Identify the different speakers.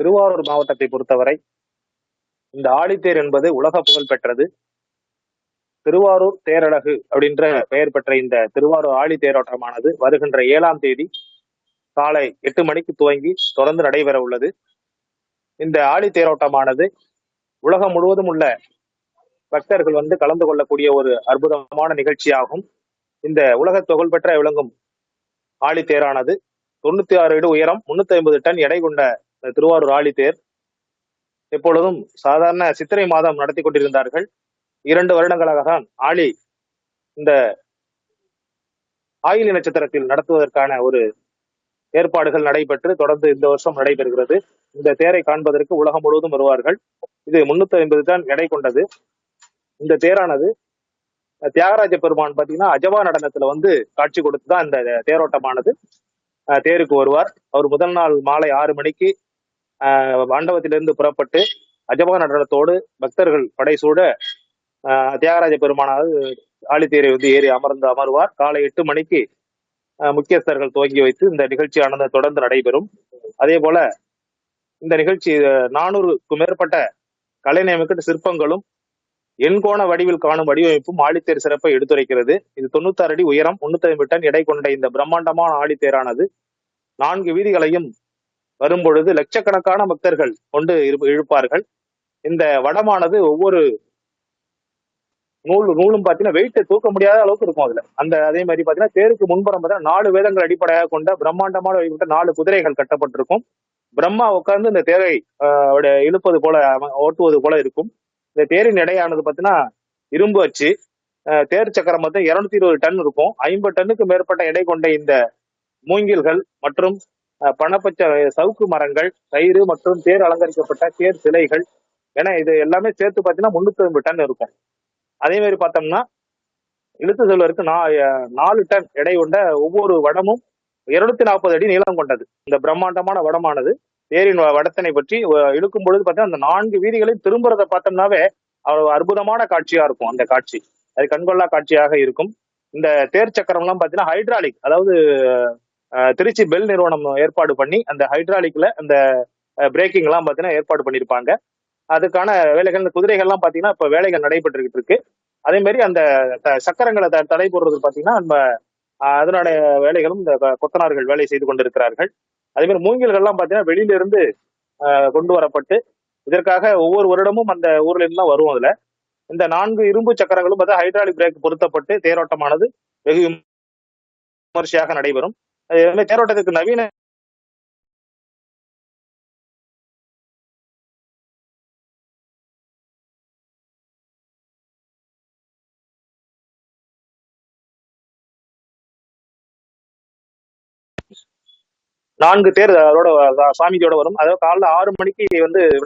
Speaker 1: திருவாரூர் மாவட்டத்தை பொறுத்தவரை இந்த ஆழித்தேர் என்பது உலக புகழ் பெற்றது. திருவாரூர் தேரழகு அப்படின்ற பெயர் பெற்ற இந்த திருவாரூர் ஆழி தேரோட்டமானது வருகின்ற 7ஆம் தேதி காலை 8 மணிக்கு துவங்கி தொடர்ந்து நடைபெற உள்ளது. இந்த ஆழி தேரோட்டமானது உலகம் முழுவதும் உள்ள பக்தர்கள் கலந்து கொள்ளக்கூடிய ஒரு அற்புதமான நிகழ்ச்சியாகும். இந்த உலக புகழ் பெற்ற விளங்கும் ஆழி தேரானது 96 அடி உயரம், 350 டன் எடை கொண்ட திருவாரூர் ஆழி தேர் எப்பொழுதும் சாதாரண சித்திரை மாதம் நடத்தி கொண்டிருந்தார்கள். 2 வருடங்களாக தான் ஆழி இந்த ஆயிலி நட்சத்திரத்தில் நடத்துவதற்கான ஒரு ஏற்பாடுகள் நடைபெற்று தொடர்ந்து இந்த வருஷம் நடைபெறுகிறது. இந்த தேரை காண்பதற்கு உலகம் முழுவதும் வருவார்கள். இது 350 டன் எடை கொண்டது. இந்த தேரானது தியாகராஜ பெருமான் பாத்தீங்கன்னா அஜவா நடனத்துல காட்சி கொடுத்துதான் இந்த தேரோட்டமானது தேருக்கு வருவார். அவர் முதல் நாள் மாலை 6 மணிக்கு மண்டபத்திலிருந்து புறப்பட்டு அஜவா நடனத்தோடு பக்தர்கள் படைசூட தியாகராஜ பெருமானாவது ஆழித்தேரை ஏறி அமர்வார். காலை 8 மணிக்கு முக்கியஸ்தர்கள் துவங்கி வைத்து இந்த நிகழ்ச்சியானது தொடர்ந்து நடைபெறும். அதே போல இந்த நிகழ்ச்சி 400க்கும் மேற்பட்ட கலை நியமிக்கப்பட்ட சிற்பங்களும் எண்கோண வடிவில் காணும் வடிவமைப்பும் ஆழித்தேர் சிறப்பை எடுத்துரைக்கிறது. இது 96 அடி உயரம், 350 டன் எடை கொண்ட இந்த பிரம்மாண்டமான ஆழித்தேரானது 4 வீதிகளையும் வரும்பொழுது லட்சக்கணக்கான பக்தர்கள் கொண்டு இழுப்பார்கள். இந்த வடமானது ஒவ்வொரு நூலும் பாத்தீங்கன்னா வெயிட் தூக்க முடியாத அளவுக்கு இருக்கும். அதுல அதே மாதிரி பாத்தீங்கன்னா தேருக்கு முன்புறம் பார்த்தீங்கன்னா 4 வேதங்கள் அடிப்படையாக கொண்ட பிரம்மாண்டமான 4 குதிரைகள் கட்டப்பட்டிருக்கும். பிரம்மா உட்கார்ந்து இந்த தேரை இழுப்பது போல ஓட்டுவது போல இருக்கும். இந்த தேரின் எடையானது பாத்தீங்கன்னா இரும்பு அச்சு, தேர் சக்கரம் 220 டன் இருக்கும். 50 டன்னுக்கு மேற்பட்ட எடை கொண்ட இந்த மூங்கில்கள் மற்றும் பணப்பச்ச சவுக்கு மரங்கள், கயிறு மற்றும் தேர் அலங்கரிக்கப்பட்ட தேர் சிலைகள் என இது எல்லாமே சேர்த்து பாத்தீங்கன்னா 350 டன் இருக்கும். அதே மாதிரி பார்த்தோம்னா இழுத்து செல்வதற்கு 4 டன் எடை கொண்ட ஒவ்வொரு வடமும் 240 அடி நீளம் கொண்டது. இந்த பிரம்மாண்டமான வடமானது தேரின் வடத்தினை பற்றி இழுக்கும் பொழுது பார்த்தீங்கன்னா அந்த 4 வீதிகளையும் திரும்புறதை பார்த்தோம்னாவே அற்புதமான காட்சியா இருக்கும். அந்த காட்சி அது கண்கொள்ளா காட்சியாக இருக்கும். இந்த தேர் சக்கரம் எல்லாம் பார்த்தீங்கன்னா ஹைட்ராலிக், அதாவது திருச்சி பெல் நிறுவனம் ஏற்பாடு பண்ணி அந்த ஹைட்ராலிக்ல அந்த பிரேக்கிங் எல்லாம் பார்த்தீங்கன்னா ஏற்பாடு பண்ணியிருப்பாங்க. அதுக்கான வேலைகள், இந்த குதிரைகள்லாம் பார்த்தீங்கன்னா இப்ப வேலைகள் நடைபெற்றுக்கிட்டு இருக்கு. அதே மாதிரி அந்த சக்கரங்களை தடை போடுறது பார்த்தீங்கன்னா நம்ம அதனுடைய வேலைகளும் இந்த கொத்தனார்கள் வேலை செய்து கொண்டிருக்கிறார்கள். அதே மாதிரி மூங்கில்கள்லாம் பார்த்தீங்கன்னா வெளியில இருந்து கொண்டு வரப்பட்டு இதற்காக ஒவ்வொரு வருடமும் அந்த ஊர்ல இருந்து தான் வரும். அதுல இந்த 4 இரும்பு சக்கரங்களும் பார்த்தா ஹைட்ராலிக் பிரேக் பொருத்தப்பட்டு தேரோட்டமானது வெகு விமர்சையாக நடைபெறும். தேரோட்டத்துக்கு நவீன நான்கு தேர் அதோட சாமியோட வரும். அதாவது காலைல 6 மணிக்கு விநாயகர்